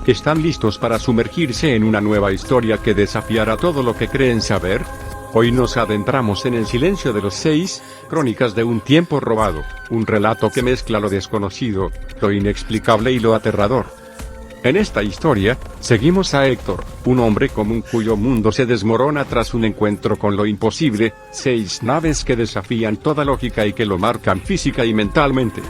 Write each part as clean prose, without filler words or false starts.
¿Están listos para sumergirse en una nueva historia que desafiará todo lo que creen saber? Hoy nos adentramos en El silencio de los seis, crónicas de un tiempo robado, un relato que mezcla lo desconocido, lo inexplicable y lo aterrador. En esta historia, seguimos a Héctor, un hombre común cuyo mundo se desmorona tras un encuentro con lo imposible, 6 naves que desafían toda lógica y que lo marcan física y mentalmente.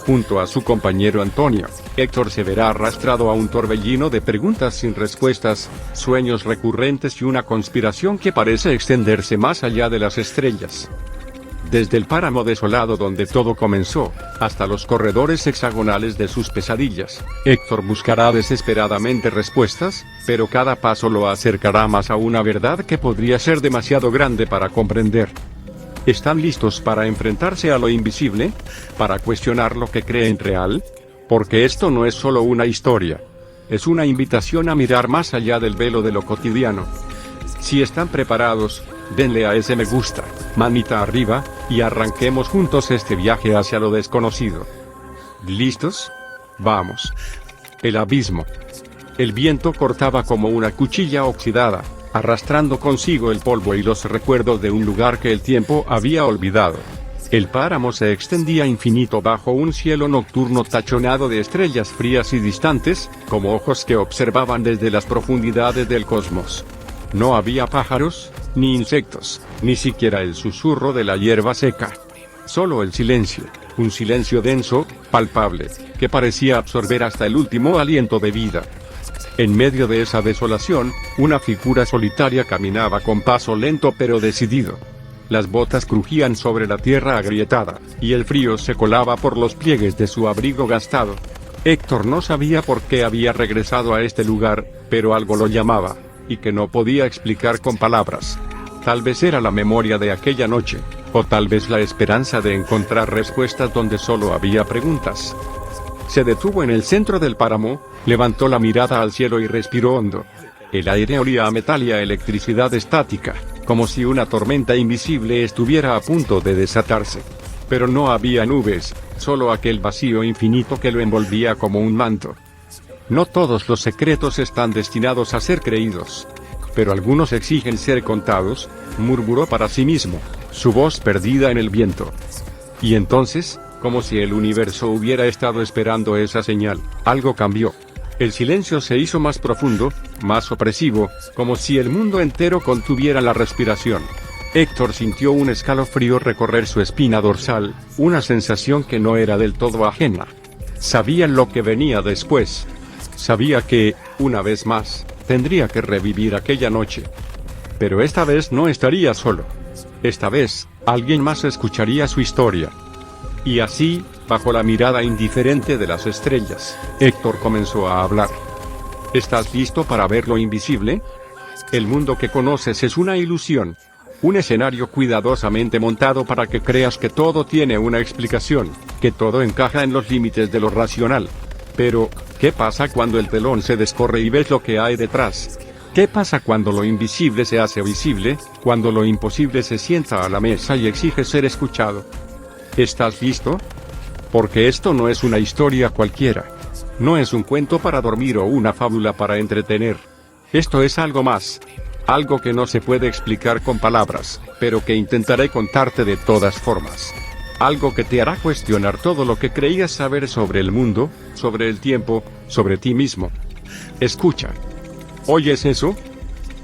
Junto a su compañero Antonio, Héctor se verá arrastrado a un torbellino de preguntas sin respuestas, sueños recurrentes y una conspiración que parece extenderse más allá de las estrellas. Desde el páramo desolado donde todo comenzó, hasta los corredores hexagonales de sus pesadillas, Héctor buscará desesperadamente respuestas, pero cada paso lo acercará más a una verdad que podría ser demasiado grande para comprender. ¿Están listos para enfrentarse a lo invisible? ¿Para cuestionar lo que creen real? Porque esto no es solo una historia. Es una invitación a mirar más allá del velo de lo cotidiano. Si están preparados, denle a ese me gusta, manita arriba, y arranquemos juntos este viaje hacia lo desconocido. ¿Listos? Vamos. El abismo. El viento cortaba como una cuchilla oxidada, arrastrando consigo el polvo y los recuerdos de un lugar que el tiempo había olvidado. El páramo se extendía infinito bajo un cielo nocturno tachonado de estrellas frías y distantes, como ojos que observaban desde las profundidades del cosmos. No había pájaros, ni insectos, ni siquiera el susurro de la hierba seca. Solo el silencio, un silencio denso, palpable, que parecía absorber hasta el último aliento de vida. En medio de esa desolación, una figura solitaria caminaba con paso lento pero decidido. Las botas crujían sobre la tierra agrietada, y el frío se colaba por los pliegues de su abrigo gastado. Héctor no sabía por qué había regresado a este lugar, pero algo lo llamaba, y que no podía explicar con palabras. Tal vez era la memoria de aquella noche, o tal vez la esperanza de encontrar respuestas donde solo había preguntas. Se detuvo en el centro del páramo, levantó la mirada al cielo y respiró hondo. El aire olía a metal y a electricidad estática, como si una tormenta invisible estuviera a punto de desatarse. Pero no había nubes, solo aquel vacío infinito que lo envolvía como un manto. No todos los secretos están destinados a ser creídos, pero algunos exigen ser contados, murmuró para sí mismo, su voz perdida en el viento. Y entonces, como si el universo hubiera estado esperando esa señal, algo cambió. El silencio se hizo más profundo, más opresivo, como si el mundo entero contuviera la respiración. Héctor sintió un escalofrío recorrer su espina dorsal, una sensación que no era del todo ajena. Sabía lo que venía después. Sabía que, una vez más, tendría que revivir aquella noche. Pero esta vez no estaría solo. Esta vez, alguien más escucharía su historia. Y así, bajo la mirada indiferente de las estrellas, Héctor comenzó a hablar. ¿Estás listo para ver lo invisible? El mundo que conoces es una ilusión. Un escenario cuidadosamente montado para que creas que todo tiene una explicación, que todo encaja en los límites de lo racional. Pero, ¿qué pasa cuando el telón se descorre y ves lo que hay detrás? ¿Qué pasa cuando lo invisible se hace visible, cuando lo imposible se sienta a la mesa y exige ser escuchado? ¿Estás listo? Porque esto no es una historia cualquiera. No es un cuento para dormir o una fábula para entretener. Esto es algo más. Algo que no se puede explicar con palabras, pero que intentaré contarte de todas formas. Algo que te hará cuestionar todo lo que creías saber sobre el mundo, sobre el tiempo, sobre ti mismo. Escucha. ¿Oyes eso?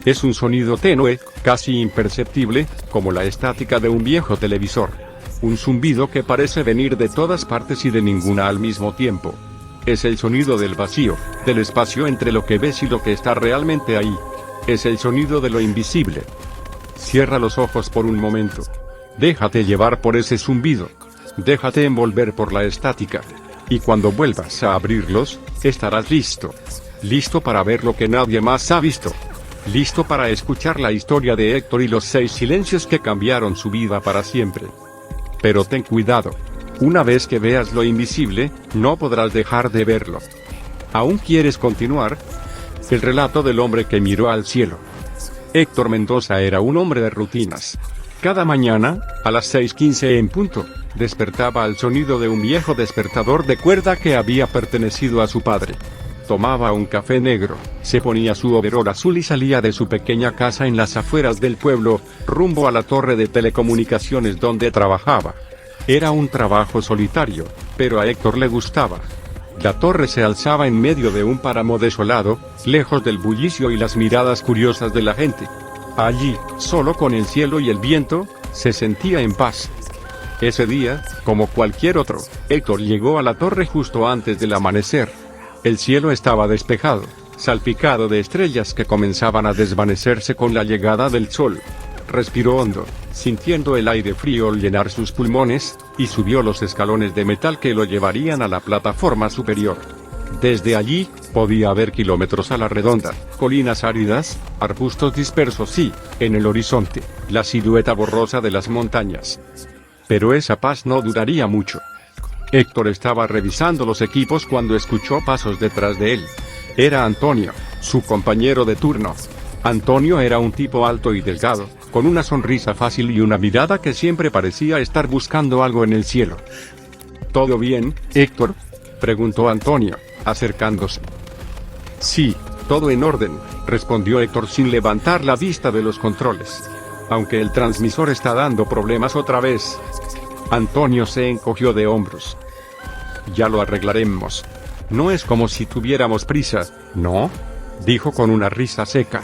Es un sonido tenue, casi imperceptible, como la estática de un viejo televisor. Un zumbido que parece venir de todas partes y de ninguna al mismo tiempo. Es el sonido del vacío, del espacio entre lo que ves y lo que está realmente ahí. Es el sonido de lo invisible. Cierra los ojos por un momento. Déjate llevar por ese zumbido. Déjate envolver por la estática. Y cuando vuelvas a abrirlos, estarás listo. Listo para ver lo que nadie más ha visto. Listo para escuchar la historia de Héctor y los 6 silencios que cambiaron su vida para siempre. Pero ten cuidado. Una vez que veas lo invisible, no podrás dejar de verlo. ¿Aún quieres continuar? El relato del hombre que miró al cielo. Héctor Mendoza era un hombre de rutinas. Cada mañana, a las 6:15 en punto, despertaba al sonido de un viejo despertador de cuerda que había pertenecido a su padre. Tomaba un café negro, se ponía su overol azul y salía de su pequeña casa en las afueras del pueblo, rumbo a la torre de telecomunicaciones donde trabajaba. Era un trabajo solitario, pero a Héctor le gustaba. La torre se alzaba en medio de un páramo desolado, lejos del bullicio y las miradas curiosas de la gente. Allí, solo con el cielo y el viento, se sentía en paz. Ese día, como cualquier otro, Héctor llegó a la torre justo antes del amanecer. El cielo estaba despejado, salpicado de estrellas que comenzaban a desvanecerse con la llegada del sol. Respiró hondo, sintiendo el aire frío llenar sus pulmones, y subió los escalones de metal que lo llevarían a la plataforma superior. Desde allí, podía ver kilómetros a la redonda, colinas áridas, arbustos dispersos y, en el horizonte, la silueta borrosa de las montañas. Pero esa paz no duraría mucho. Héctor estaba revisando los equipos cuando escuchó pasos detrás de él. Era Antonio, su compañero de turno. Antonio era un tipo alto y delgado, con una sonrisa fácil y una mirada que siempre parecía estar buscando algo en el cielo. ¿Todo bien, Héctor?, preguntó Antonio, acercándose. Sí, todo en orden, respondió Héctor sin levantar la vista de los controles. Aunque el transmisor está dando problemas otra vez. Antonio se encogió de hombros. Ya lo arreglaremos. No es como si tuviéramos prisa, ¿no?, dijo con una risa seca.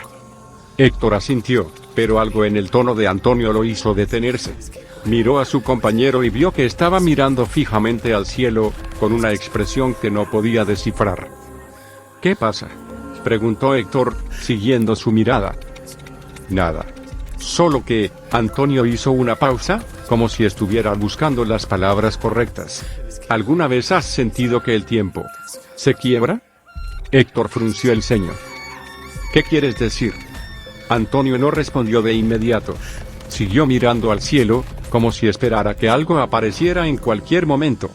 Héctor asintió, pero algo en el tono de Antonio lo hizo detenerse. Miró a su compañero y vio que estaba mirando fijamente al cielo, con una expresión que no podía descifrar. ¿Qué pasa?, preguntó Héctor, siguiendo su mirada. Nada. Solo que, Antonio hizo una pausa, como si estuviera buscando las palabras correctas. ¿Alguna vez has sentido que el tiempo se quiebra? Héctor frunció el ceño. ¿Qué quieres decir? Antonio no respondió de inmediato. Siguió mirando al cielo, como si esperara que algo apareciera en cualquier momento.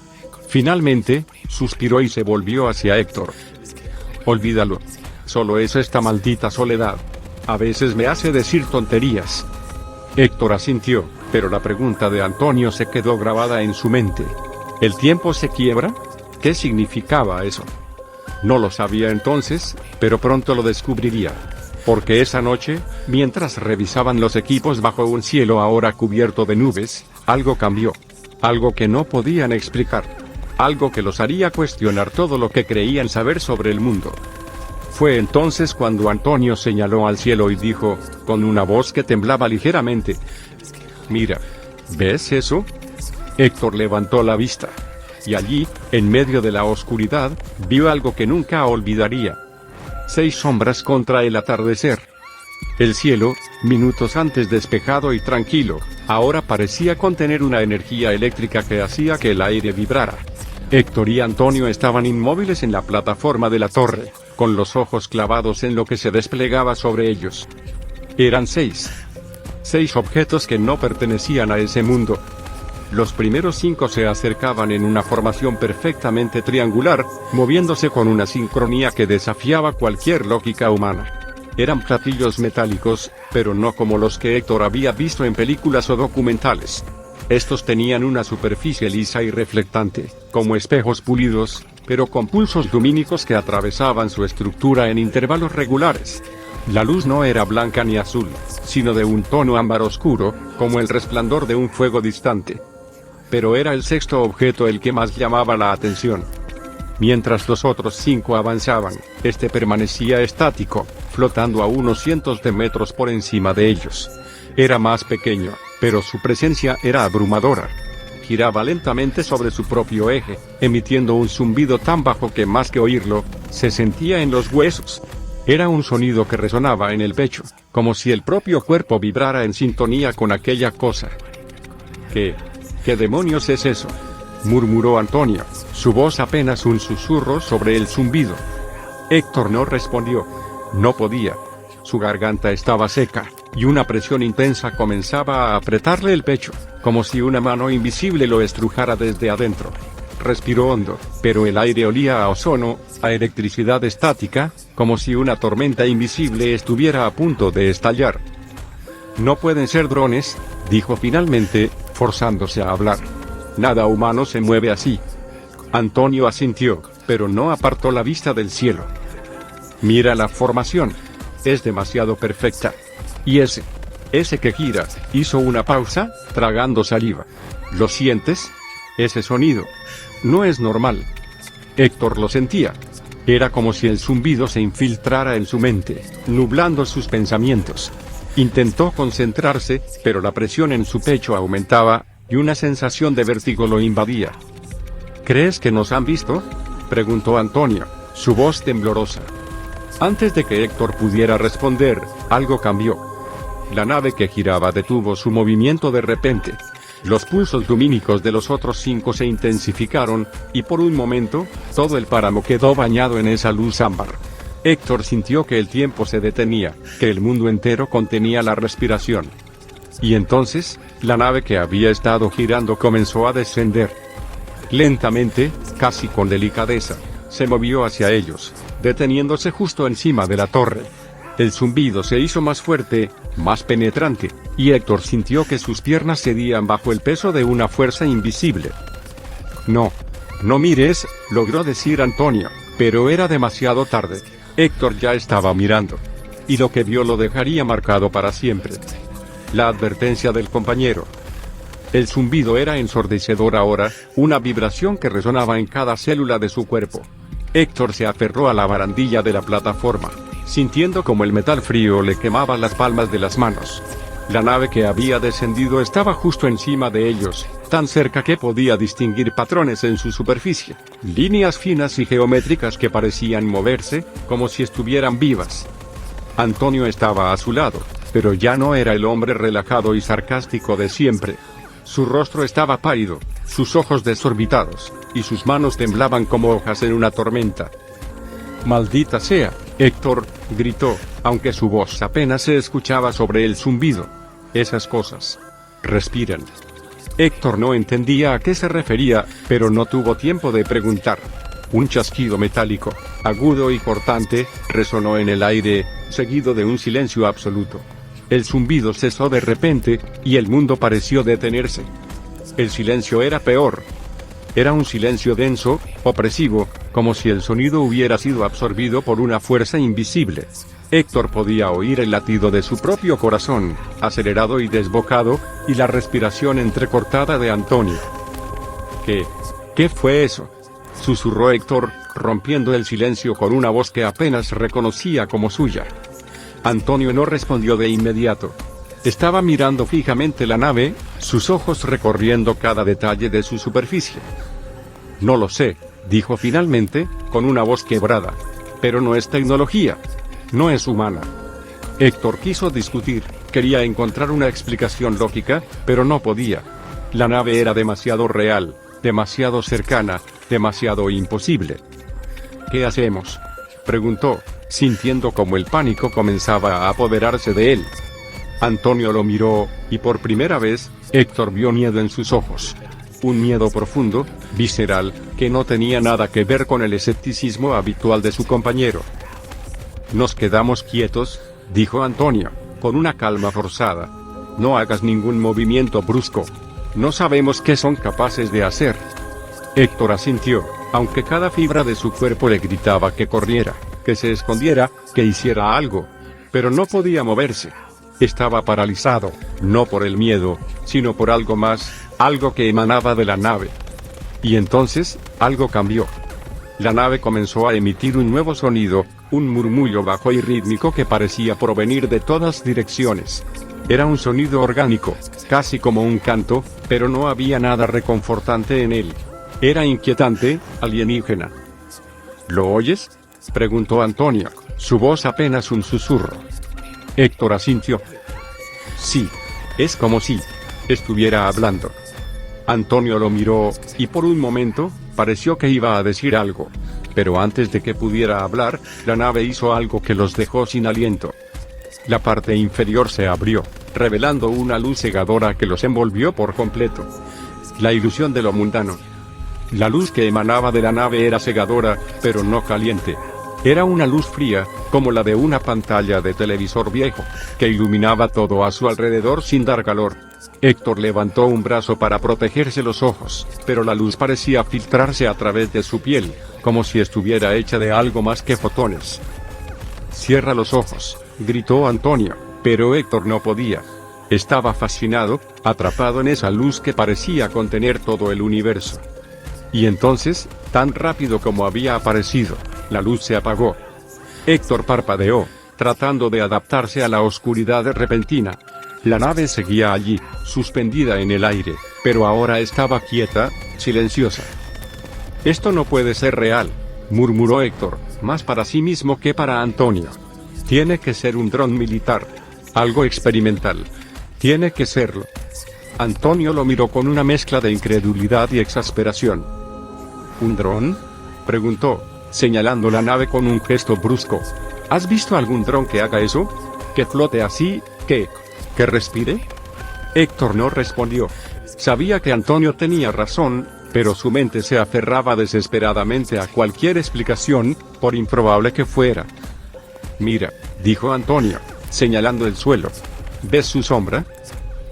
Finalmente, suspiró y se volvió hacia Héctor. Olvídalo. Solo es esta maldita soledad. A veces me hace decir tonterías. Héctor asintió, pero la pregunta de Antonio se quedó grabada en su mente. ¿El tiempo se quiebra? ¿Qué significaba eso? No lo sabía entonces, pero pronto lo descubriría. Porque esa noche, mientras revisaban los equipos bajo un cielo ahora cubierto de nubes, algo cambió. Algo que no podían explicar. Algo que los haría cuestionar todo lo que creían saber sobre el mundo. Fue entonces cuando Antonio señaló al cielo y dijo, con una voz que temblaba ligeramente: «Mira, ¿ves eso?». Héctor levantó la vista. Y allí, en medio de la oscuridad, vio algo que nunca olvidaría. 6 sombras contra el atardecer. El cielo, minutos antes despejado y tranquilo, ahora parecía contener una energía eléctrica que hacía que el aire vibrara. Héctor y Antonio estaban inmóviles en la plataforma de la torre, con los ojos clavados en lo que se desplegaba sobre ellos. Eran 6 objetos que no pertenecían a ese mundo. Los primeros 5 se acercaban en una formación perfectamente triangular, moviéndose con una sincronía que desafiaba cualquier lógica humana. Eran platillos metálicos, pero no como los que Héctor había visto en películas o documentales. Estos tenían una superficie lisa y reflectante, como espejos pulidos, pero con pulsos lumínicos que atravesaban su estructura en intervalos regulares. La luz no era blanca ni azul, sino de un tono ámbar oscuro, como el resplandor de un fuego distante. Pero era el 6º objeto el que más llamaba la atención. Mientras los otros 5 avanzaban, este permanecía estático, flotando a unos cientos de metros por encima de ellos. Era más pequeño, pero su presencia era abrumadora. Giraba lentamente sobre su propio eje, emitiendo un zumbido tan bajo que más que oírlo, se sentía en los huesos. Era un sonido que resonaba en el pecho, como si el propio cuerpo vibrara en sintonía con aquella cosa. ¿Qué demonios es eso?, murmuró Antonio, su voz apenas un susurro sobre el zumbido. Héctor no respondió. No podía. Su garganta estaba seca, y una presión intensa comenzaba a apretarle el pecho, como si una mano invisible lo estrujara desde adentro. Respiró hondo, pero el aire olía a ozono, a electricidad estática, como si una tormenta invisible estuviera a punto de estallar. «No pueden ser drones», dijo finalmente, forzándose a hablar. Nada humano se mueve así. Antonio asintió, pero no apartó la vista del cielo. Mira la formación. Es demasiado perfecta. Y ese que gira, hizo una pausa, tragando saliva. ¿Lo sientes? Ese sonido. No es normal. Héctor lo sentía. Era como si el zumbido se infiltrara en su mente, nublando sus pensamientos. Intentó concentrarse, pero la presión en su pecho aumentaba, y una sensación de vértigo lo invadía. ¿Crees que nos han visto?, preguntó Antonio, su voz temblorosa. Antes de que Héctor pudiera responder, algo cambió. La nave que giraba detuvo su movimiento de repente. Los pulsos lumínicos de los otros 5 se intensificaron, y por un momento, todo el páramo quedó bañado en esa luz ámbar. Héctor sintió que el tiempo se detenía, que el mundo entero contenía la respiración. Y entonces, la nave que había estado girando comenzó a descender. Lentamente, casi con delicadeza, se movió hacia ellos, deteniéndose justo encima de la torre. El zumbido se hizo más fuerte, más penetrante, y Héctor sintió que sus piernas cedían bajo el peso de una fuerza invisible. No mires, logró decir Antonio, pero era demasiado tarde. Héctor ya estaba mirando. Y lo que vio lo dejaría marcado para siempre. La advertencia del compañero. El zumbido era ensordecedor ahora, una vibración que resonaba en cada célula de su cuerpo. Héctor se aferró a la barandilla de la plataforma, sintiendo como el metal frío le quemaba las palmas de las manos. La nave que había descendido estaba justo encima de ellos, tan cerca que podía distinguir patrones en su superficie, líneas finas y geométricas que parecían moverse, como si estuvieran vivas. Antonio estaba a su lado, pero ya no era el hombre relajado y sarcástico de siempre. Su rostro estaba pálido, sus ojos desorbitados, y sus manos temblaban como hojas en una tormenta. «Maldita sea», Héctor gritó, aunque su voz apenas se escuchaba sobre el zumbido. «Esas cosas respiran». Héctor no entendía a qué se refería, pero no tuvo tiempo de preguntar. Un chasquido metálico, agudo y cortante, resonó en el aire, seguido de un silencio absoluto. El zumbido cesó de repente, y el mundo pareció detenerse. El silencio era peor. Era un silencio denso, opresivo, como si el sonido hubiera sido absorbido por una fuerza invisible. Héctor podía oír el latido de su propio corazón, acelerado y desbocado, y la respiración entrecortada de Antonio. ¿Qué fue eso?, susurró Héctor, rompiendo el silencio con una voz que apenas reconocía como suya. Antonio no respondió de inmediato. Estaba mirando fijamente la nave, sus ojos recorriendo cada detalle de su superficie. «No lo sé», dijo finalmente, con una voz quebrada. «Pero no es tecnología. No es humana». Héctor quiso discutir, quería encontrar una explicación lógica, pero no podía. La nave era demasiado real, demasiado cercana, demasiado imposible. «¿Qué hacemos?», preguntó, sintiendo como el pánico comenzaba a apoderarse de él. Antonio lo miró, y por primera vez, Héctor vio miedo en sus ojos. Un miedo profundo, visceral, que no tenía nada que ver con el escepticismo habitual de su compañero. «Nos quedamos quietos», dijo Antonio, con una calma forzada. «No hagas ningún movimiento brusco. No sabemos qué son capaces de hacer». Héctor asintió, aunque cada fibra de su cuerpo le gritaba que corriera, que se escondiera, que hiciera algo. Pero no podía moverse. Estaba paralizado, no por el miedo, sino por algo más, algo que emanaba de la nave. Y entonces, algo cambió. La nave comenzó a emitir un nuevo sonido, un murmullo bajo y rítmico que parecía provenir de todas direcciones. Era un sonido orgánico, casi como un canto, pero no había nada reconfortante en él. Era inquietante, alienígena. «¿Lo oyes?», preguntó Antonio, su voz apenas un susurro. Héctor asintió. «Sí, es como si estuviera hablando». Antonio lo miró, y por un momento, pareció que iba a decir algo. Pero antes de que pudiera hablar, la nave hizo algo que los dejó sin aliento. La parte inferior se abrió, revelando una luz cegadora que los envolvió por completo. La ilusión de lo mundano. La luz que emanaba de la nave era cegadora, pero no caliente. Era una luz fría, como la de una pantalla de televisor viejo, que iluminaba todo a su alrededor sin dar calor. Héctor levantó un brazo para protegerse los ojos, pero la luz parecía filtrarse a través de su piel, como si estuviera hecha de algo más que fotones. «Cierra los ojos», gritó Antonio, pero Héctor no podía. Estaba fascinado, atrapado en esa luz que parecía contener todo el universo. Y entonces, tan rápido como había aparecido, la luz se apagó. Héctor parpadeó, tratando de adaptarse a la oscuridad repentina. La nave seguía allí, suspendida en el aire, pero ahora estaba quieta, silenciosa. «Esto no puede ser real», murmuró Héctor, más para sí mismo que para Antonio. «Tiene que ser un dron militar. Algo experimental. Tiene que serlo». Antonio lo miró con una mezcla de incredulidad y exasperación. «¿Un dron?», preguntó, señalando la nave con un gesto brusco. «¿Has visto algún dron que haga eso? ¿Que flote así? ¿Que respire?». Héctor no respondió. Sabía que Antonio tenía razón, pero su mente se aferraba desesperadamente a cualquier explicación, por improbable que fuera. «Mira», dijo Antonio, señalando el suelo. «¿Ves su sombra?».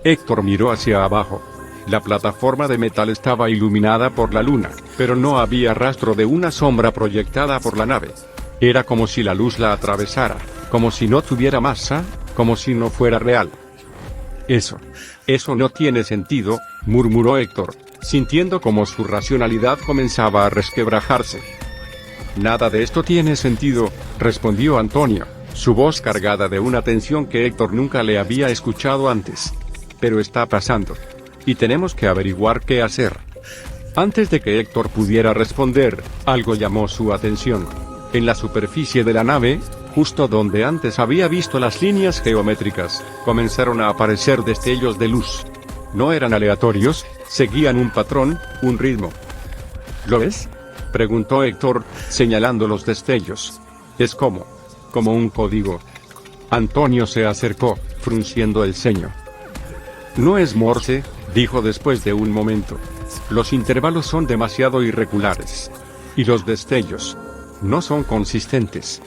Héctor miró hacia abajo. La plataforma de metal estaba iluminada por la luna, pero no había rastro de una sombra proyectada por la nave. Era como si la luz la atravesara, como si no tuviera masa, como si no fuera real. Eso no tiene sentido», murmuró Héctor, sintiendo como su racionalidad comenzaba a resquebrajarse. «Nada de esto tiene sentido», respondió Antonio, su voz cargada de una tensión que Héctor nunca le había escuchado antes. «Pero está pasando. Y tenemos que averiguar qué hacer». Antes de que Héctor pudiera responder, algo llamó su atención. En la superficie de la nave, justo donde antes había visto las líneas geométricas, comenzaron a aparecer destellos de luz. No eran aleatorios, seguían un patrón, un ritmo. «¿Lo ves?», preguntó Héctor, señalando los destellos. «Es como un código». Antonio se acercó, frunciendo el ceño. «No es Morse», dijo después de un momento. «Los intervalos son demasiado irregulares. Y los destellos no son consistentes».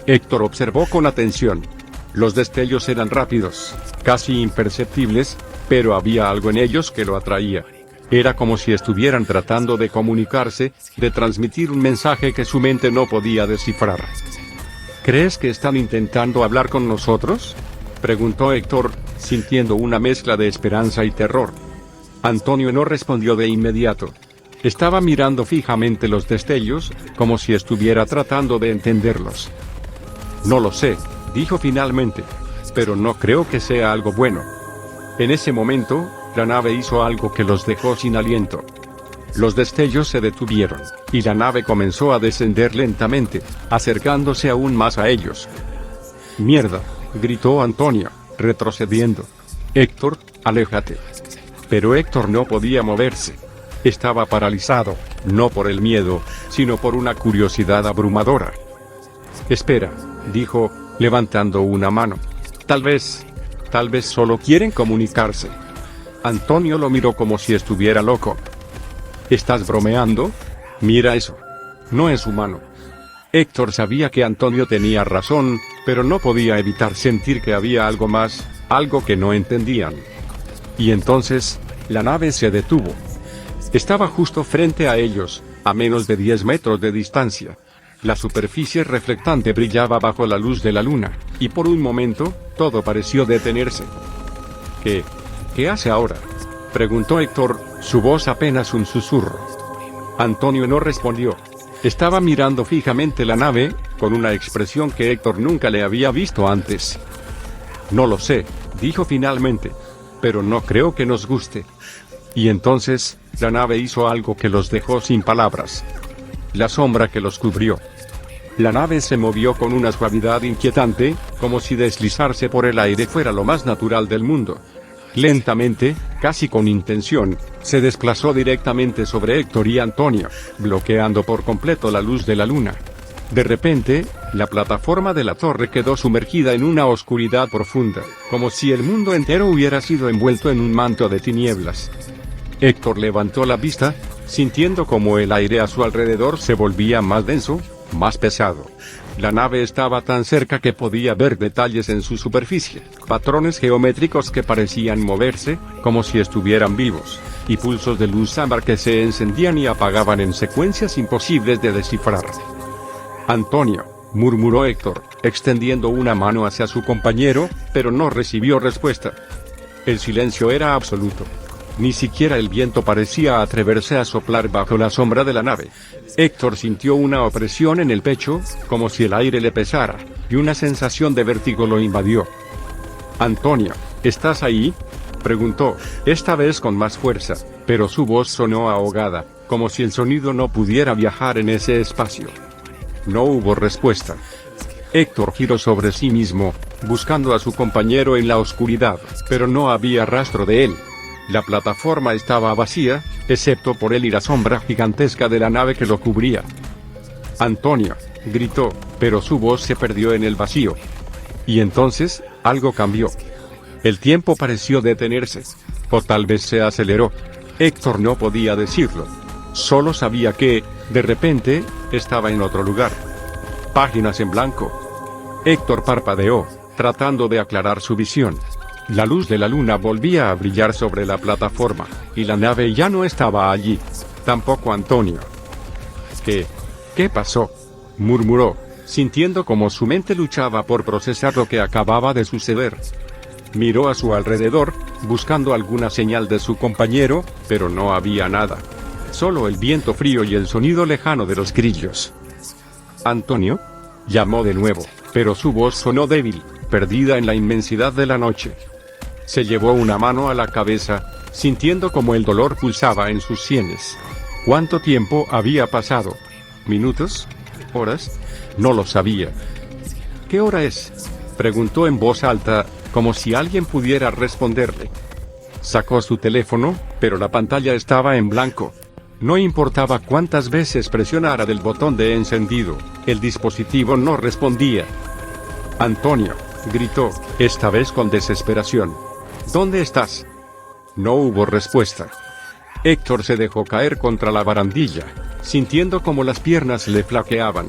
Héctor observó con atención. Los destellos eran rápidos, casi imperceptibles, pero había algo en ellos que lo atraía. Era como si estuvieran tratando de comunicarse, de transmitir un mensaje que su mente no podía descifrar. «¿Crees que están intentando hablar con nosotros?», preguntó Héctor, sintiendo una mezcla de esperanza y terror. Antonio no respondió de inmediato. Estaba mirando fijamente los destellos, como si estuviera tratando de entenderlos. «No lo sé», dijo finalmente, «pero no creo que sea algo bueno». En ese momento, la nave hizo algo que los dejó sin aliento. Los destellos se detuvieron, y la nave comenzó a descender lentamente, acercándose aún más a ellos. «¡Mierda!», gritó Antonio, retrocediendo. «Héctor, aléjate». Pero Héctor no podía moverse. Estaba paralizado, no por el miedo, sino por una curiosidad abrumadora. «Espera», dijo, levantando una mano. Tal vez solo quieren comunicarse». Antonio lo miró como si estuviera loco. «¿Estás bromeando? Mira eso. No es humano». Héctor sabía que Antonio tenía razón, pero no podía evitar sentir que había algo más, algo que no entendían. Y entonces, la nave se detuvo. Estaba justo frente a ellos, a menos de 10 metros de distancia. La superficie reflectante brillaba bajo la luz de la luna, y por un momento, todo pareció detenerse. ¿Qué hace ahora?», preguntó Héctor, su voz apenas un susurro. Antonio no respondió. Estaba mirando fijamente la nave, con una expresión que Héctor nunca le había visto antes. «No lo sé», dijo finalmente, «pero no creo que nos guste». Y entonces, la nave hizo algo que los dejó sin palabras. La sombra que los cubrió. La nave se movió con una suavidad inquietante, como si deslizarse por el aire fuera lo más natural del mundo. Lentamente, casi con intención, se desplazó directamente sobre Héctor y Antonio, bloqueando por completo la luz de la luna. De repente, la plataforma de la torre quedó sumergida en una oscuridad profunda, como si el mundo entero hubiera sido envuelto en un manto de tinieblas. Héctor levantó la vista, sintiendo como el aire a su alrededor se volvía más denso, más pesado. La nave estaba tan cerca que podía ver detalles en su superficie, patrones geométricos que parecían moverse, como si estuvieran vivos, y pulsos de luz ámbar que se encendían y apagaban en secuencias imposibles de descifrar. Antonio, murmuró Héctor, extendiendo una mano hacia su compañero, pero no recibió respuesta. El silencio era absoluto. Ni siquiera el viento parecía atreverse a soplar bajo la sombra de la nave. Héctor sintió una opresión en el pecho, como si el aire le pesara, y una sensación de vértigo lo invadió. «Antonio, ¿estás ahí?», preguntó, esta vez con más fuerza, pero su voz sonó ahogada, como si el sonido no pudiera viajar en ese espacio. No hubo respuesta. Héctor giró sobre sí mismo, buscando a su compañero en la oscuridad, pero no había rastro de él. La plataforma estaba vacía, excepto por él y la sombra gigantesca de la nave que lo cubría. «Antonio», gritó, pero su voz se perdió en el vacío. Y entonces, algo cambió. El tiempo pareció detenerse, o tal vez se aceleró. Héctor no podía decirlo. Solo sabía que, de repente, estaba en otro lugar. Páginas en blanco. Héctor parpadeó, tratando de aclarar su visión. La luz de la luna volvía a brillar sobre la plataforma, y la nave ya no estaba allí. Tampoco Antonio. ¿Qué pasó?, murmuró, sintiendo como su mente luchaba por procesar lo que acababa de suceder. Miró a su alrededor, buscando alguna señal de su compañero, pero no había nada. Solo el viento frío y el sonido lejano de los grillos. «Antonio», llamó de nuevo, pero su voz sonó débil, perdida en la inmensidad de la noche. Se llevó una mano a la cabeza, sintiendo como el dolor pulsaba en sus sienes. ¿Cuánto tiempo había pasado? ¿Minutos? ¿Horas? No lo sabía. «¿Qué hora es?», preguntó en voz alta, como si alguien pudiera responderle. Sacó su teléfono, pero la pantalla estaba en blanco. No importaba cuántas veces presionara del botón de encendido, el dispositivo no respondía. «Antonio», gritó, esta vez con desesperación. «¿Dónde estás?». No hubo respuesta. Héctor se dejó caer contra la barandilla, sintiendo como las piernas le flaqueaban.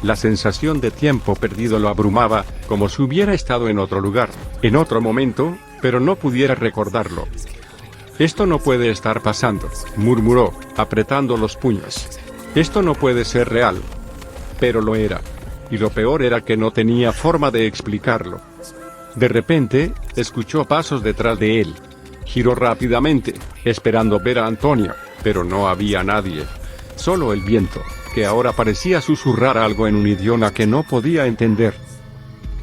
La sensación de tiempo perdido lo abrumaba, como si hubiera estado en otro lugar, en otro momento, pero no pudiera recordarlo. «Esto no puede estar pasando», murmuró, apretando los puños. «Esto no puede ser real». Pero lo era. Y lo peor era que no tenía forma de explicarlo. De repente, escuchó pasos detrás de él. Giró rápidamente, esperando ver a Antonio, pero no había nadie. Solo el viento, que ahora parecía susurrar algo en un idioma que no podía entender.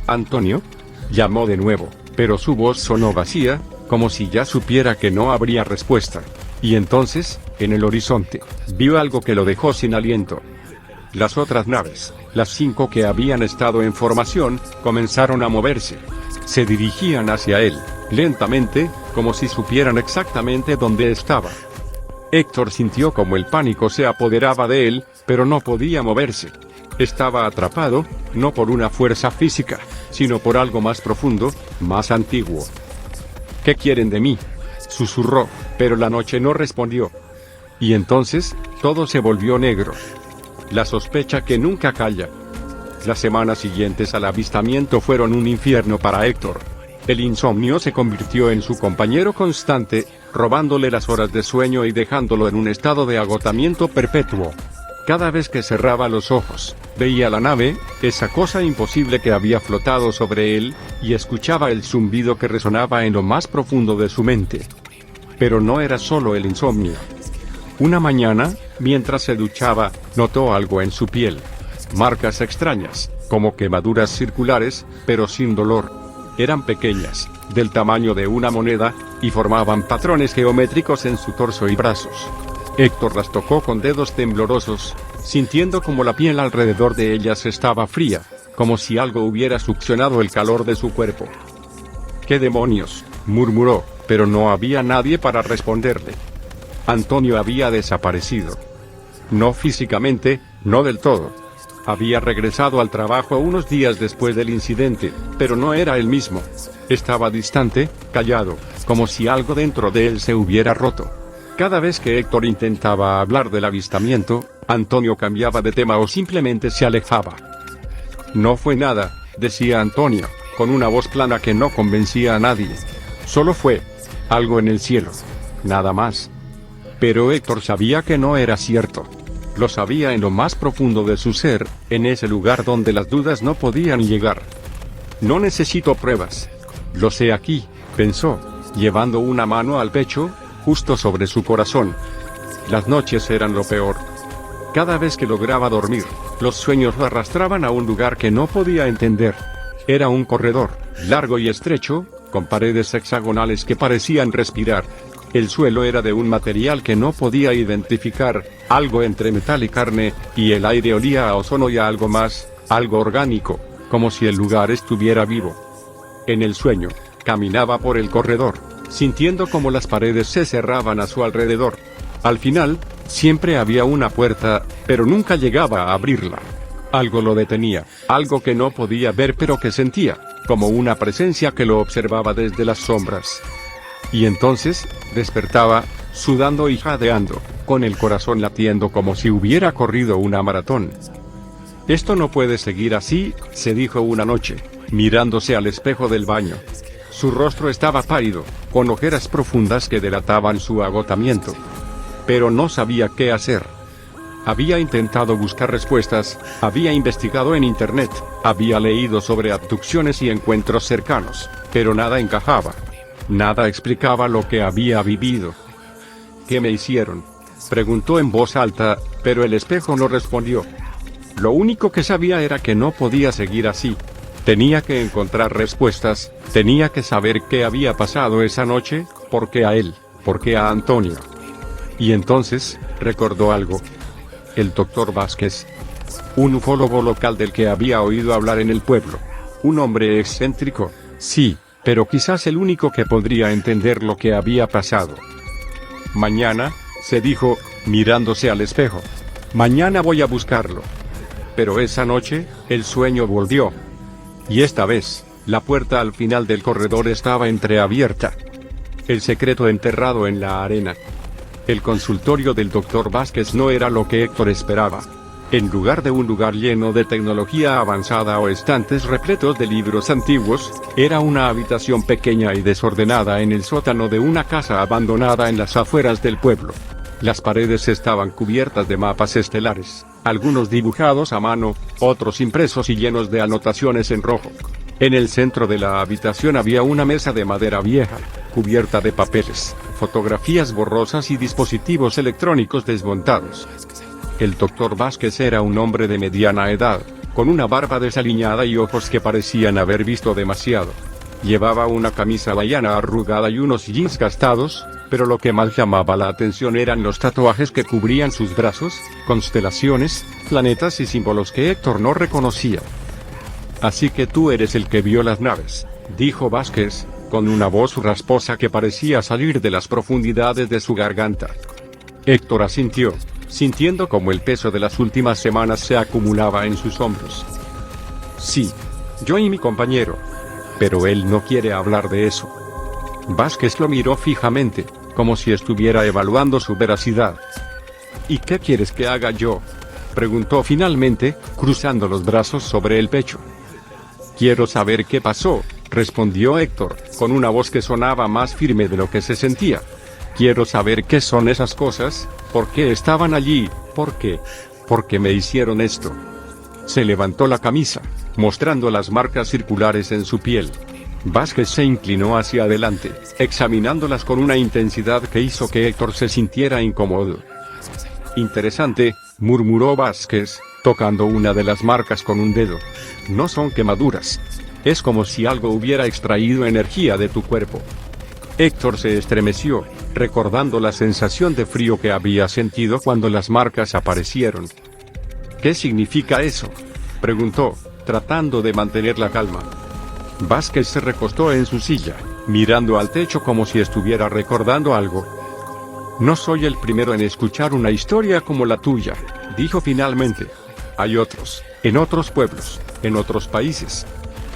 «¿Antonio?», llamó de nuevo, pero su voz sonó vacía, como si ya supiera que no habría respuesta. Y entonces, en el horizonte, vio algo que lo dejó sin aliento. Las otras naves, las 5 que habían estado en formación, comenzaron a moverse. Se dirigían hacia él, lentamente, como si supieran exactamente dónde estaba. Héctor sintió como el pánico se apoderaba de él, pero no podía moverse. Estaba atrapado, no por una fuerza física, sino por algo más profundo, más antiguo. «¿Qué quieren de mí?», susurró, pero la noche no respondió. Y entonces, todo se volvió negro. La sospecha que nunca calla. Las semanas siguientes al avistamiento fueron un infierno para Héctor. El insomnio se convirtió en su compañero constante, robándole las horas de sueño y dejándolo en un estado de agotamiento perpetuo. Cada vez que cerraba los ojos, veía la nave, esa cosa imposible que había flotado sobre él, y escuchaba el zumbido que resonaba en lo más profundo de su mente. Pero no era solo el insomnio. Una mañana, mientras se duchaba, notó algo en su piel. Marcas extrañas, como quemaduras circulares, pero sin dolor. Eran pequeñas, del tamaño de una moneda, y formaban patrones geométricos en su torso y brazos. Héctor las tocó con dedos temblorosos, sintiendo como la piel alrededor de ellas estaba fría, como si algo hubiera succionado el calor de su cuerpo. «¿Qué demonios?», murmuró, pero no había nadie para responderle. Antonio había desaparecido. No físicamente, no del todo. Había regresado al trabajo unos días después del incidente, pero no era el mismo. Estaba distante, callado, como si algo dentro de él se hubiera roto. Cada vez que Héctor intentaba hablar del avistamiento, Antonio cambiaba de tema o simplemente se alejaba. No fue nada, decía Antonio, con una voz plana que no convencía a nadie. Solo fue algo en el cielo. Nada más. Pero Héctor sabía que no era cierto. Lo sabía en lo más profundo de su ser, en ese lugar donde las dudas no podían llegar. No necesito pruebas. Lo sé aquí, pensó, llevando una mano al pecho, justo sobre su corazón. Las noches eran lo peor. Cada vez que lograba dormir, los sueños lo arrastraban a un lugar que no podía entender. Era un corredor, largo y estrecho, con paredes hexagonales que parecían respirar. El suelo era de un material que no podía identificar, algo entre metal y carne, y el aire olía a ozono y a algo más, algo orgánico, como si el lugar estuviera vivo. En el sueño, caminaba por el corredor, sintiendo como las paredes se cerraban a su alrededor. Al final, siempre había una puerta, pero nunca llegaba a abrirla. Algo lo detenía, algo que no podía ver pero que sentía, como una presencia que lo observaba desde las sombras. Y entonces, despertaba, sudando y jadeando, con el corazón latiendo como si hubiera corrido una maratón. Esto no puede seguir así, se dijo una noche, mirándose al espejo del baño. Su rostro estaba pálido, con ojeras profundas que delataban su agotamiento. Pero no sabía qué hacer. Había intentado buscar respuestas, había investigado en internet, había leído sobre abducciones y encuentros cercanos, pero nada encajaba. Nada explicaba lo que había vivido. ¿Qué me hicieron?, preguntó en voz alta, pero el espejo no respondió. Lo único que sabía era que no podía seguir así. Tenía que encontrar respuestas, tenía que saber qué había pasado esa noche, por qué a él, por qué a Antonio. Y entonces, recordó algo. El doctor Vázquez. Un ufólogo local del que había oído hablar en el pueblo. Un hombre excéntrico, sí, pero quizás el único que podría entender lo que había pasado. Mañana, se dijo, mirándose al espejo. Mañana voy a buscarlo. Pero esa noche, el sueño volvió. Y esta vez, la puerta al final del corredor estaba entreabierta. El secreto enterrado en la arena. El consultorio del doctor Vázquez no era lo que Héctor esperaba. En lugar de un lugar lleno de tecnología avanzada o estantes repletos de libros antiguos, era una habitación pequeña y desordenada en el sótano de una casa abandonada en las afueras del pueblo. Las paredes estaban cubiertas de mapas estelares, algunos dibujados a mano, otros impresos y llenos de anotaciones en rojo. En el centro de la habitación había una mesa de madera vieja, cubierta de papeles, fotografías borrosas y dispositivos electrónicos desmontados. El doctor Vázquez era un hombre de mediana edad, con una barba desaliñada y ojos que parecían haber visto demasiado. Llevaba una camisa hawaiana arrugada y unos jeans gastados, pero lo que más llamaba la atención eran los tatuajes que cubrían sus brazos, constelaciones, planetas y símbolos que Héctor no reconocía. Así que tú eres el que vio las naves, dijo Vázquez, con una voz rasposa que parecía salir de las profundidades de su garganta. Héctor asintió, sintiendo como el peso de las últimas semanas se acumulaba en sus hombros. Sí, yo y mi compañero. Pero él no quiere hablar de eso. Vázquez lo miró fijamente, como si estuviera evaluando su veracidad. ¿Y qué quieres que haga yo?, preguntó finalmente, cruzando los brazos sobre el pecho. Quiero saber qué pasó, respondió Héctor, con una voz que sonaba más firme de lo que se sentía. Quiero saber qué son esas cosas, por qué estaban allí, por qué me hicieron esto. Se levantó la camisa, mostrando las marcas circulares en su piel. Vázquez se inclinó hacia adelante, examinándolas con una intensidad que hizo que Héctor se sintiera incómodo. Interesante, murmuró Vázquez, tocando una de las marcas con un dedo. No son quemaduras. Es como si algo hubiera extraído energía de tu cuerpo. Héctor se estremeció, recordando la sensación de frío que había sentido cuando las marcas aparecieron. ¿Qué significa eso?, preguntó, tratando de mantener la calma. Vázquez se recostó en su silla, mirando al techo como si estuviera recordando algo. No soy el primero en escuchar una historia como la tuya, dijo finalmente. Hay otros, en otros pueblos, en otros países.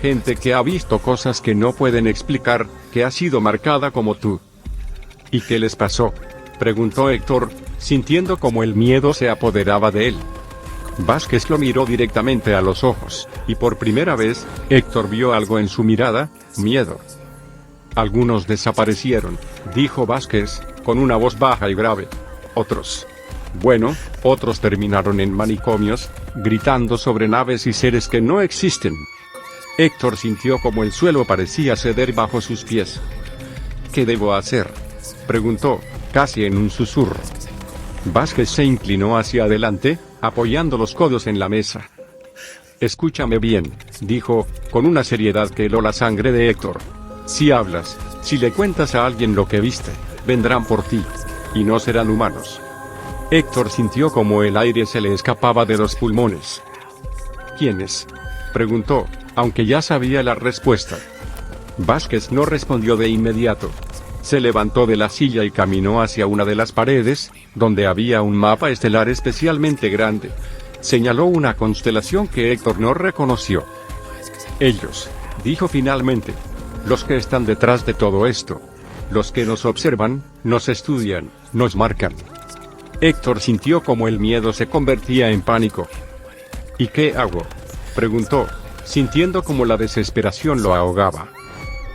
Gente que ha visto cosas que no pueden explicar, que ha sido marcada como tú. ¿Y qué les pasó?, preguntó Héctor, sintiendo como el miedo se apoderaba de él. Vázquez lo miró directamente a los ojos, y por primera vez, Héctor vio algo en su mirada: miedo. Algunos desaparecieron, dijo Vázquez, con una voz baja y grave. Otros terminaron en manicomios, gritando sobre naves y seres que no existen. Héctor sintió como el suelo parecía ceder bajo sus pies. ¿Qué debo hacer?, preguntó, casi en un susurro. Vázquez se inclinó hacia adelante, apoyando los codos en la mesa. Escúchame bien, dijo, con una seriedad que heló la sangre de Héctor. Si hablas, si le cuentas a alguien lo que viste, vendrán por ti. Y no serán humanos. Héctor sintió como el aire se le escapaba de los pulmones. ¿Quiénes?, preguntó, aunque ya sabía la respuesta. Vázquez no respondió de inmediato. Se levantó de la silla y caminó hacia una de las paredes, donde había un mapa estelar especialmente grande. Señaló una constelación que Héctor no reconoció. Ellos, dijo finalmente. Los que están detrás de todo esto. Los que nos observan, nos estudian, nos marcan. Héctor sintió como el miedo se convertía en pánico. ¿Y qué hago?, preguntó, sintiendo como la desesperación lo ahogaba.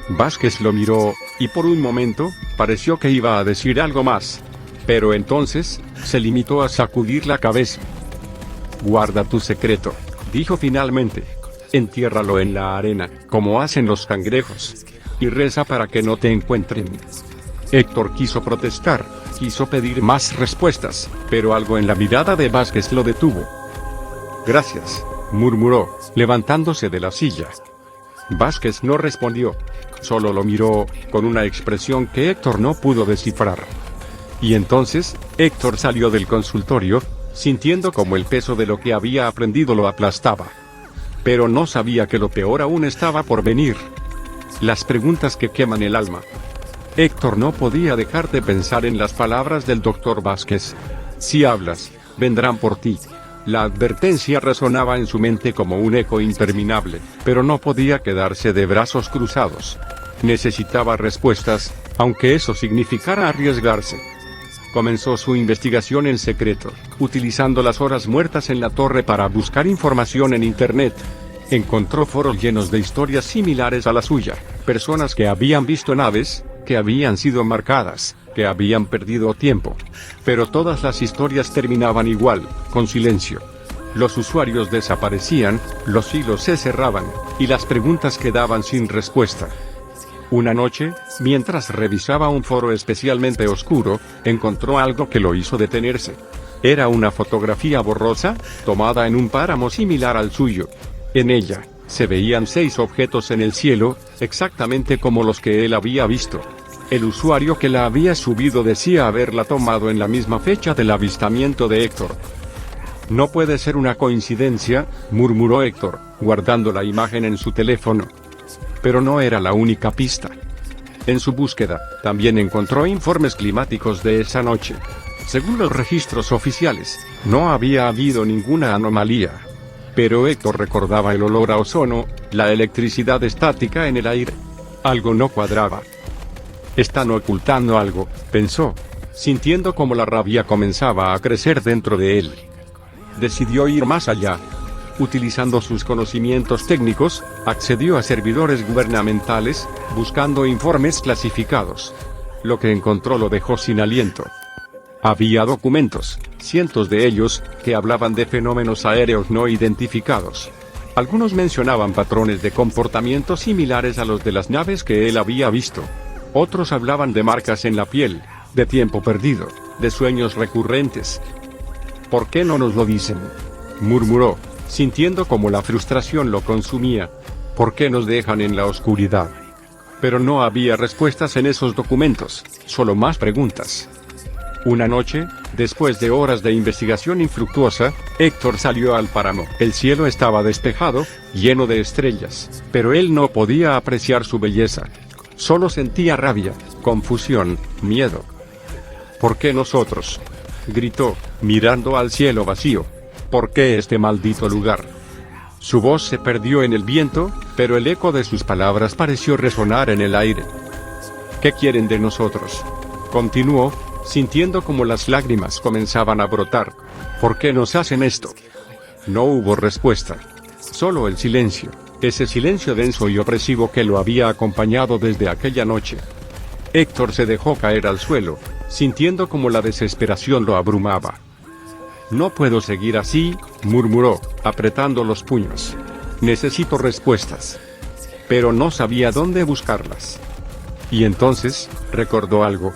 Vázquez lo miró, y por un momento, pareció que iba a decir algo más. Pero entonces, se limitó a sacudir la cabeza. Guarda tu secreto, dijo finalmente. Entiérralo en la arena, como hacen los cangrejos. Y reza para que no te encuentren. Héctor quiso protestar, quiso pedir más respuestas, pero algo en la mirada de Vázquez lo detuvo. Gracias, murmuró, levantándose de la silla. Vázquez no respondió. Solo lo miró, con una expresión que Héctor no pudo descifrar. Y entonces, Héctor salió del consultorio, sintiendo como el peso de lo que había aprendido lo aplastaba. Pero no sabía que lo peor aún estaba por venir. Las preguntas que queman el alma. Héctor no podía dejar de pensar en las palabras del doctor Vázquez. Si hablas, vendrán por ti. La advertencia resonaba en su mente como un eco interminable, pero no podía quedarse de brazos cruzados. Necesitaba respuestas, aunque eso significara arriesgarse. Comenzó su investigación en secreto, utilizando las horas muertas en la torre para buscar información en Internet. Encontró foros llenos de historias similares a la suya, personas que habían visto naves, que habían sido marcadas, que habían perdido tiempo. Pero todas las historias terminaban igual, con silencio. Los usuarios desaparecían, los hilos se cerraban, y las preguntas quedaban sin respuesta. Una noche, mientras revisaba un foro especialmente oscuro, encontró algo que lo hizo detenerse. Era una fotografía borrosa, tomada en un páramo similar al suyo. En ella, se veían 6 objetos en el cielo, exactamente como los que él había visto. El usuario que la había subido decía haberla tomado en la misma fecha del avistamiento de Héctor. No puede ser una coincidencia, murmuró Héctor, guardando la imagen en su teléfono. Pero no era la única pista. En su búsqueda, también encontró informes climáticos de esa noche. Según los registros oficiales, no había habido ninguna anomalía. Pero Héctor recordaba el olor a ozono, la electricidad estática en el aire. Algo no cuadraba. Están ocultando algo, pensó, sintiendo como la rabia comenzaba a crecer dentro de él. Decidió ir más allá. Utilizando sus conocimientos técnicos, accedió a servidores gubernamentales, buscando informes clasificados. Lo que encontró lo dejó sin aliento. Había documentos, cientos de ellos, que hablaban de fenómenos aéreos no identificados. Algunos mencionaban patrones de comportamiento similares a los de las naves que él había visto. Otros hablaban de marcas en la piel, de tiempo perdido, de sueños recurrentes. ¿Por qué no nos lo dicen?, murmuró, sintiendo como la frustración lo consumía. ¿Por qué nos dejan en la oscuridad? Pero no había respuestas en esos documentos, solo más preguntas. Una noche, después de horas de investigación infructuosa, Héctor salió al páramo. El cielo estaba despejado, lleno de estrellas, pero él no podía apreciar su belleza. Solo sentía rabia, confusión, miedo. ¿Por qué nosotros?, gritó, mirando al cielo vacío. ¿Por qué este maldito lugar? Su voz se perdió en el viento, pero el eco de sus palabras pareció resonar en el aire. ¿Qué quieren de nosotros?, continuó, sintiendo como las lágrimas comenzaban a brotar. ¿Por qué nos hacen esto? No hubo respuesta. Solo el silencio, ese silencio denso y opresivo que lo había acompañado desde aquella noche. Héctor se dejó caer al suelo, sintiendo como la desesperación lo abrumaba. No puedo seguir así, murmuró, apretando los puños. Necesito respuestas. Pero no sabía dónde buscarlas. Y entonces, recordó algo.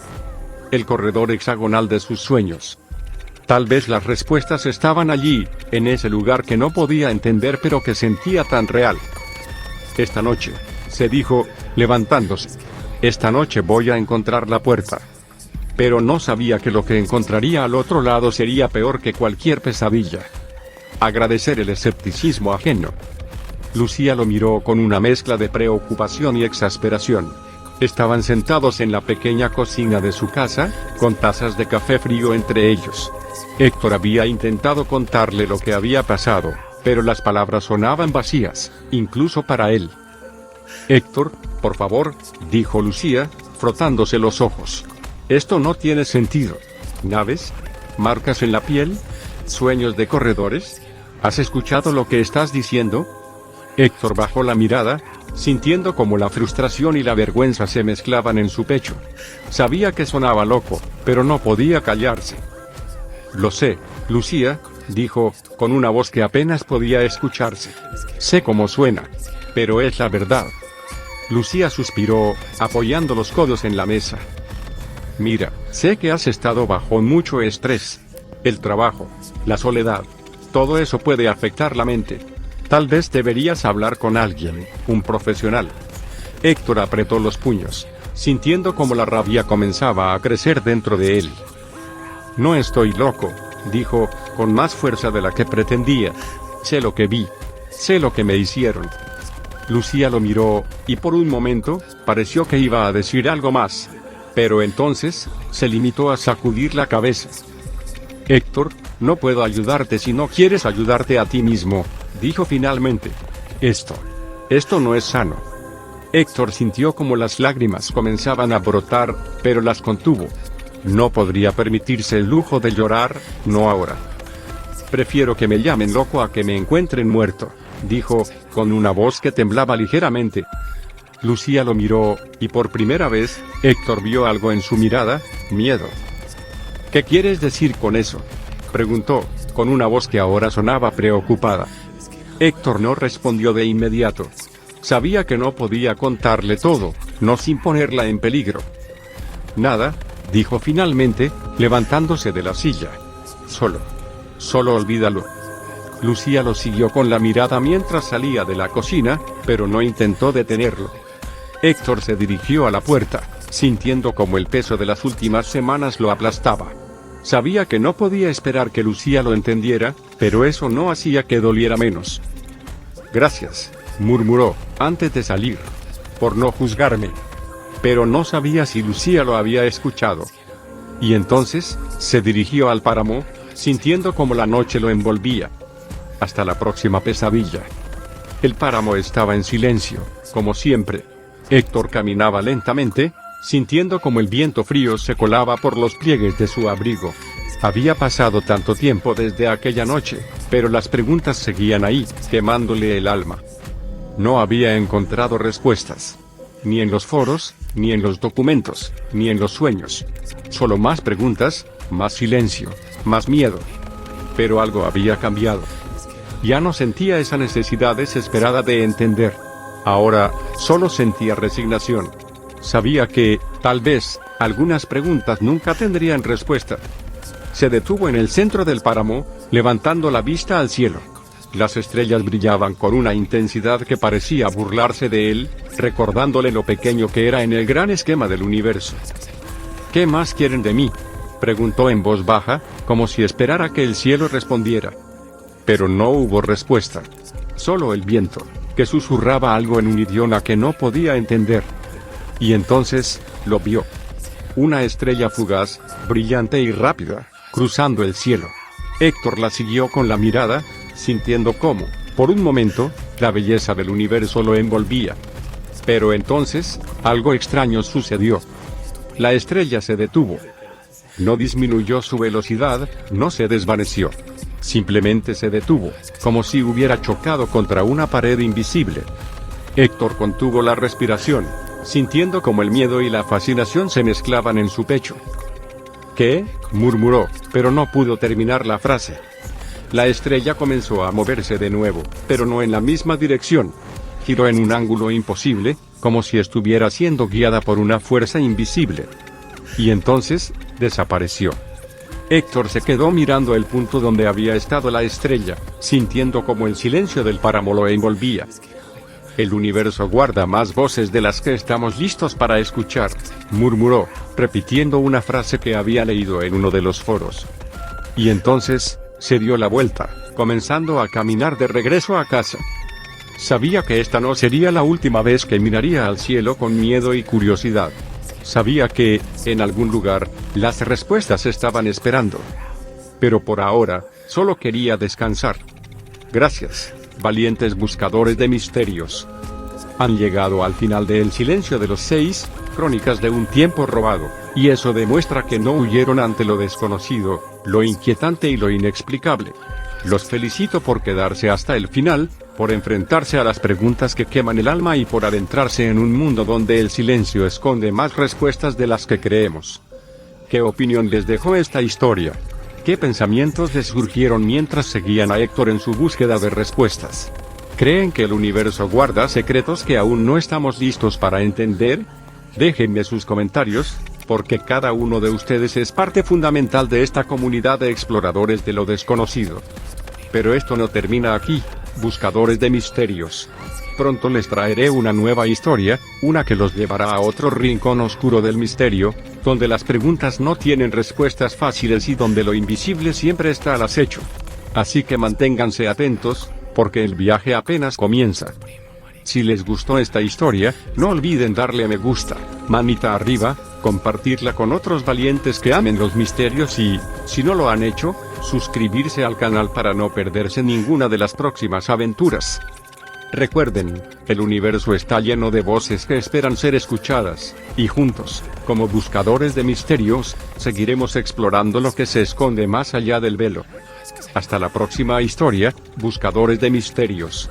El corredor hexagonal de sus sueños. Tal vez las respuestas estaban allí, en ese lugar que no podía entender pero que sentía tan real. Esta noche, se dijo, levantándose. Esta noche voy a encontrar la puerta. Pero no sabía que lo que encontraría al otro lado sería peor que cualquier pesadilla. Agradecer el escepticismo ajeno. Lucía lo miró con una mezcla de preocupación y exasperación. Estaban sentados en la pequeña cocina de su casa, con tazas de café frío entre ellos. Héctor había intentado contarle lo que había pasado, pero las palabras sonaban vacías, incluso para él. Héctor, por favor, dijo Lucía, frotándose los ojos. Esto no tiene sentido. ¿Naves? ¿Marcas en la piel? ¿Sueños de corredores? ¿Has escuchado lo que estás diciendo? Héctor bajó la mirada, sintiendo como la frustración y la vergüenza se mezclaban en su pecho. Sabía que sonaba loco, pero no podía callarse. Lo sé, Lucía, dijo, con una voz que apenas podía escucharse. Sé cómo suena, pero es la verdad. Lucía suspiró, apoyando los codos en la mesa. Mira, sé que has estado bajo mucho estrés. El trabajo, la soledad, todo eso puede afectar la mente. Tal vez deberías hablar con alguien, un profesional. Héctor apretó los puños, sintiendo como la rabia comenzaba a crecer dentro de él. No estoy loco, dijo, con más fuerza de la que pretendía. Sé lo que vi, sé lo que me hicieron. Lucía lo miró, y por un momento, pareció que iba a decir algo más. Pero entonces, se limitó a sacudir la cabeza. Héctor, no puedo ayudarte si no quieres ayudarte a ti mismo, dijo finalmente. Esto no es sano. Héctor sintió como las lágrimas comenzaban a brotar, pero las contuvo. No podría permitirse el lujo de llorar, no ahora. Prefiero que me llamen loco a que me encuentren muerto, dijo, con una voz que temblaba ligeramente. Lucía lo miró, y por primera vez, Héctor vio algo en su mirada, miedo. ¿Qué quieres decir con eso?, preguntó, con una voz que ahora sonaba preocupada. Héctor no respondió de inmediato. Sabía que no podía contarle todo, no sin ponerla en peligro. Nada, dijo finalmente, levantándose de la silla. Solo olvídalo. Lucía lo siguió con la mirada mientras salía de la cocina, pero no intentó detenerlo. Héctor se dirigió a la puerta, sintiendo como el peso de las últimas semanas lo aplastaba. Sabía que no podía esperar que Lucía lo entendiera, pero eso no hacía que doliera menos. Gracias, murmuró, antes de salir, por no juzgarme. Pero no sabía si Lucía lo había escuchado. Y entonces, se dirigió al páramo, sintiendo como la noche lo envolvía. Hasta la próxima pesadilla. El páramo estaba en silencio, como siempre. Héctor caminaba lentamente, sintiendo como el viento frío se colaba por los pliegues de su abrigo. Había pasado tanto tiempo desde aquella noche, pero las preguntas seguían ahí, quemándole el alma. No había encontrado respuestas. Ni en los foros, ni en los documentos, ni en los sueños. Solo más preguntas, más silencio, más miedo. Pero algo había cambiado. Ya no sentía esa necesidad desesperada de entender. Ahora, solo sentía resignación. Sabía que, tal vez, algunas preguntas nunca tendrían respuesta. Se detuvo en el centro del páramo, levantando la vista al cielo. Las estrellas brillaban con una intensidad que parecía burlarse de él, recordándole lo pequeño que era en el gran esquema del universo. ¿Qué más quieren de mí?, preguntó en voz baja, como si esperara que el cielo respondiera. Pero no hubo respuesta. Solo el viento, que susurraba algo en un idioma que no podía entender. Y entonces, lo vio. Una estrella fugaz, brillante y rápida, cruzando el cielo. Héctor la siguió con la mirada, sintiendo cómo, por un momento, la belleza del universo lo envolvía. Pero entonces, algo extraño sucedió. La estrella se detuvo. No disminuyó su velocidad, no se desvaneció. Simplemente se detuvo, como si hubiera chocado contra una pared invisible. Héctor contuvo la respiración, sintiendo como el miedo y la fascinación se mezclaban en su pecho. ¿Qué?, murmuró, pero no pudo terminar la frase. La estrella comenzó a moverse de nuevo, pero no en la misma dirección. Giró en un ángulo imposible, como si estuviera siendo guiada por una fuerza invisible. Y entonces, desapareció. Héctor se quedó mirando el punto donde había estado la estrella, sintiendo como el silencio del páramo lo envolvía. El universo guarda más voces de las que estamos listos para escuchar, murmuró, repitiendo una frase que había leído en uno de los foros. Y entonces, se dio la vuelta, comenzando a caminar de regreso a casa. Sabía que esta no sería la última vez que miraría al cielo con miedo y curiosidad. Sabía que, en algún lugar, las respuestas estaban esperando. Pero por ahora, solo quería descansar. Gracias, valientes buscadores de misterios. Han llegado al final de El silencio de los 6, crónicas de un tiempo robado, y eso demuestra que no huyeron ante lo desconocido, lo inquietante y lo inexplicable. Los felicito por quedarse hasta el final, por enfrentarse a las preguntas que queman el alma y por adentrarse en un mundo donde el silencio esconde más respuestas de las que creemos. ¿Qué opinión les dejó esta historia? ¿Qué pensamientos les surgieron mientras seguían a Héctor en su búsqueda de respuestas? ¿Creen que el universo guarda secretos que aún no estamos listos para entender? Déjenme sus comentarios, porque cada uno de ustedes es parte fundamental de esta comunidad de exploradores de lo desconocido. Pero esto no termina aquí, buscadores de misterios. Pronto les traeré una nueva historia, una que los llevará a otro rincón oscuro del misterio, donde las preguntas no tienen respuestas fáciles y donde lo invisible siempre está al acecho. Así que manténganse atentos, porque el viaje apenas comienza. Si les gustó esta historia, no olviden darle a me gusta, manita arriba, compartirla con otros valientes que amen los misterios y, si no lo han hecho, suscribirse al canal para no perderse ninguna de las próximas aventuras. Recuerden, el universo está lleno de voces que esperan ser escuchadas, y juntos, como buscadores de misterios, seguiremos explorando lo que se esconde más allá del velo. Hasta la próxima historia, buscadores de misterios.